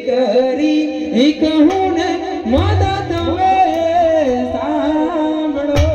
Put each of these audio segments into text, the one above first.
કરી કહું ને માતા તમે સાંભળો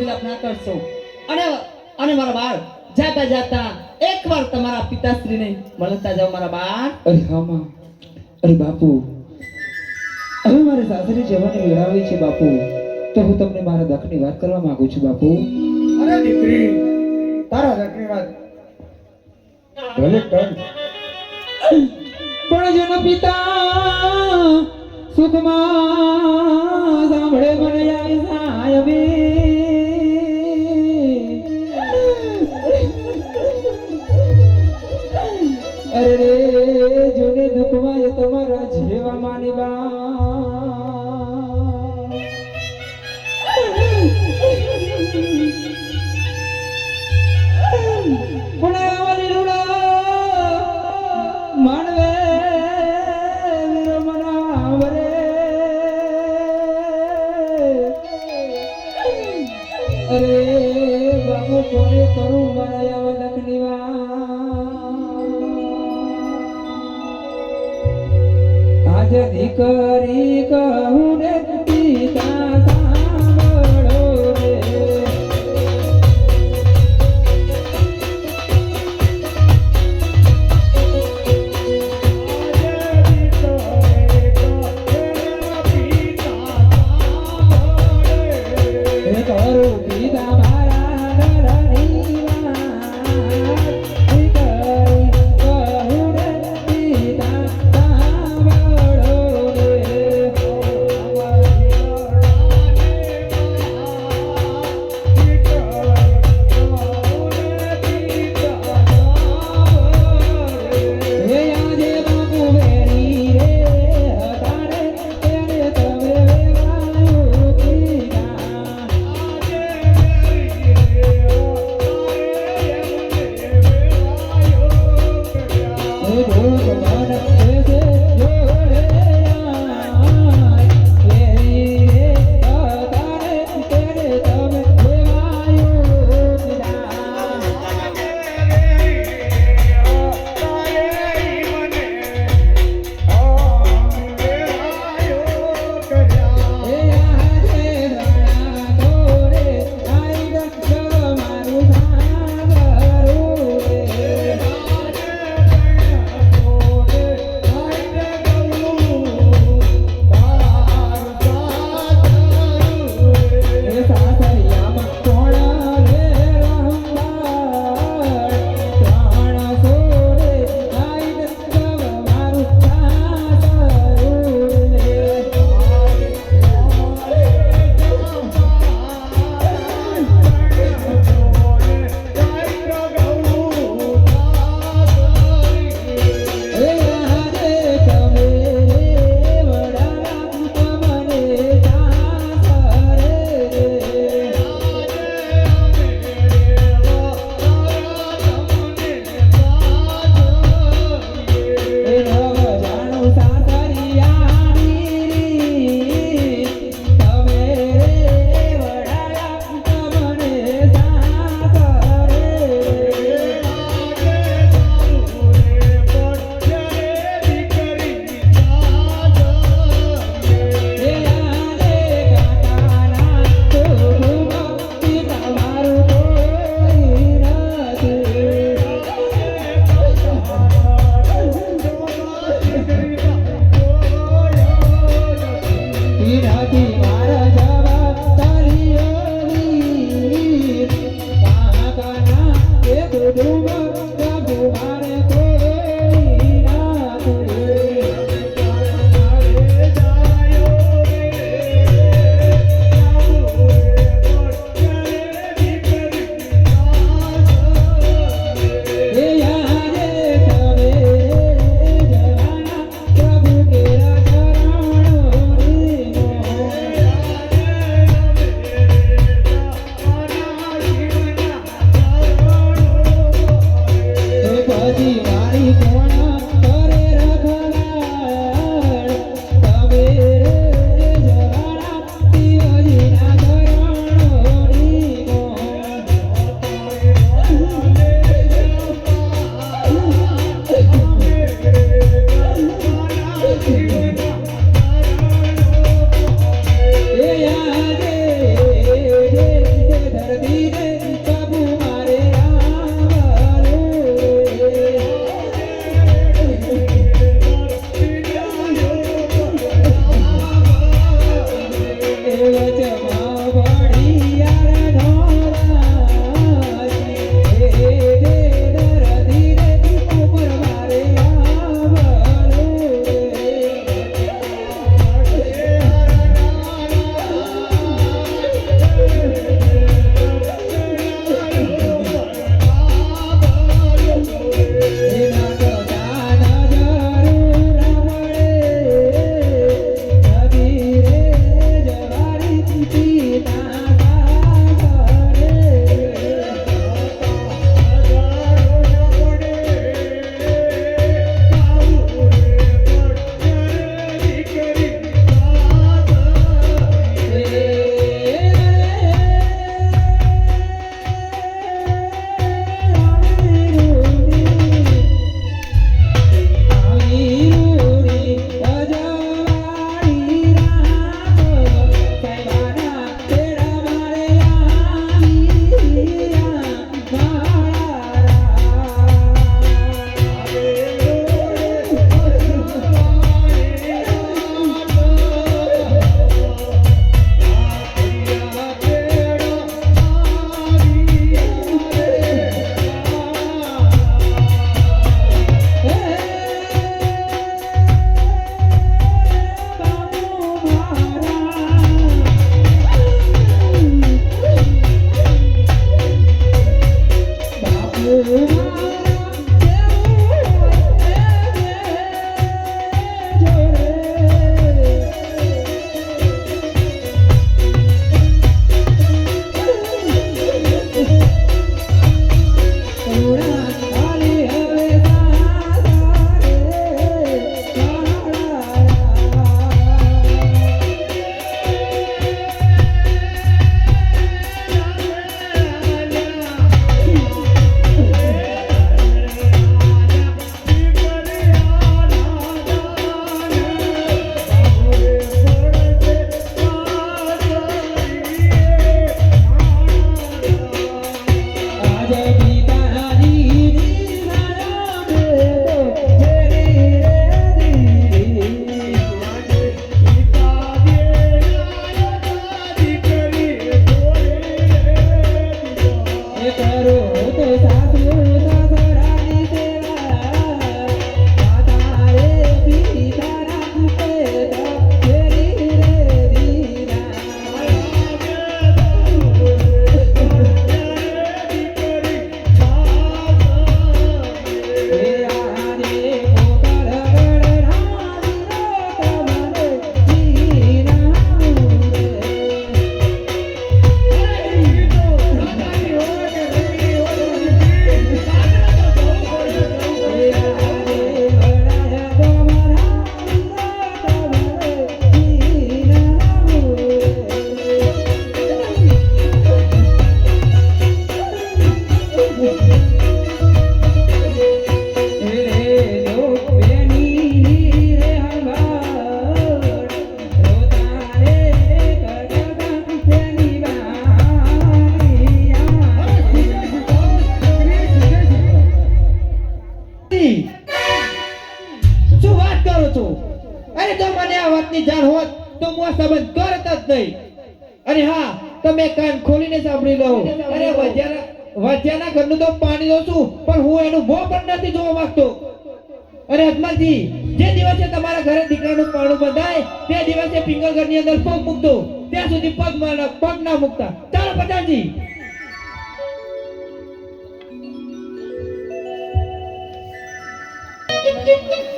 વિલાપ ના કરશો. અને અને મારા બાળ જાતા જાતા એકવાર તમારા પિતાશ્રીને મળતા જાઓ મારા બાળ. અરે હા માં, અરે બાપુ, હવે મારે સાસરે જવાની વેળ આવી છે બાપુ, તો હું તમને મારા દખની વાત કરવા માંગુ છું બાપુ. અરે દીકરી, તારા દખની વાત ભલે કર, પણ જન પિતા સુખમાં સાંભળે મને આવી સાહેબી. અરે રે જોને દુઃખમાં એ તમારા જેવા માનવા. પણ આવલી રૂડા માનવે વીરો મનાવરે. અરે બાપુ કોને કરું મારા આવા લખની વાત. આજ દીકરી કહું ને પિતા સાંભળો રે. કરું પિતા મારા નરની વાત. દીકરી કહું ને પિતા સાંભળો રે. નહીં. અને હા, તમે કાન ખોલીને સાંભળી લો. અરે વજ્યાના ઘરનું તો પાણી દઉં છું, પણ હું એનું મોં પણ નથી જોવા માંગતો. અરે અજમલજી, જે દિવસે તમારા ઘરે દીકરાનું પાણું બંધાય તે દિવસે પિંગલગઢની અંદર પગ મૂકતો, ત્યાં સુધી પગ ના મૂકતા. ચાલો પ્રધાનજી.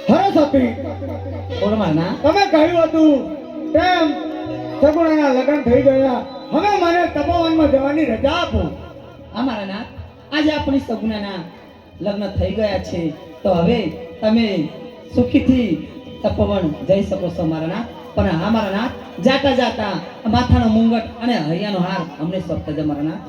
હરે સતી, બોલો માના તમે કહ્યું હતું તેમ સગુણાના લગ્ન થઈ ગયા. હવે મને તપોવનમાં જવાની રજા આપો. અમારા નાથ, આજે આપણી સગુણાના લગ્ન થઈ ગયા છે, તો હવે તમે સુખીથી તપોવન જઈ શકો છો મારા નાથ. પણ અમારા નાથ, જાતા જાતા માથાનો મુંગટ અને હૈયાનો હાર અમને સોંપતા જ મારા નાથ.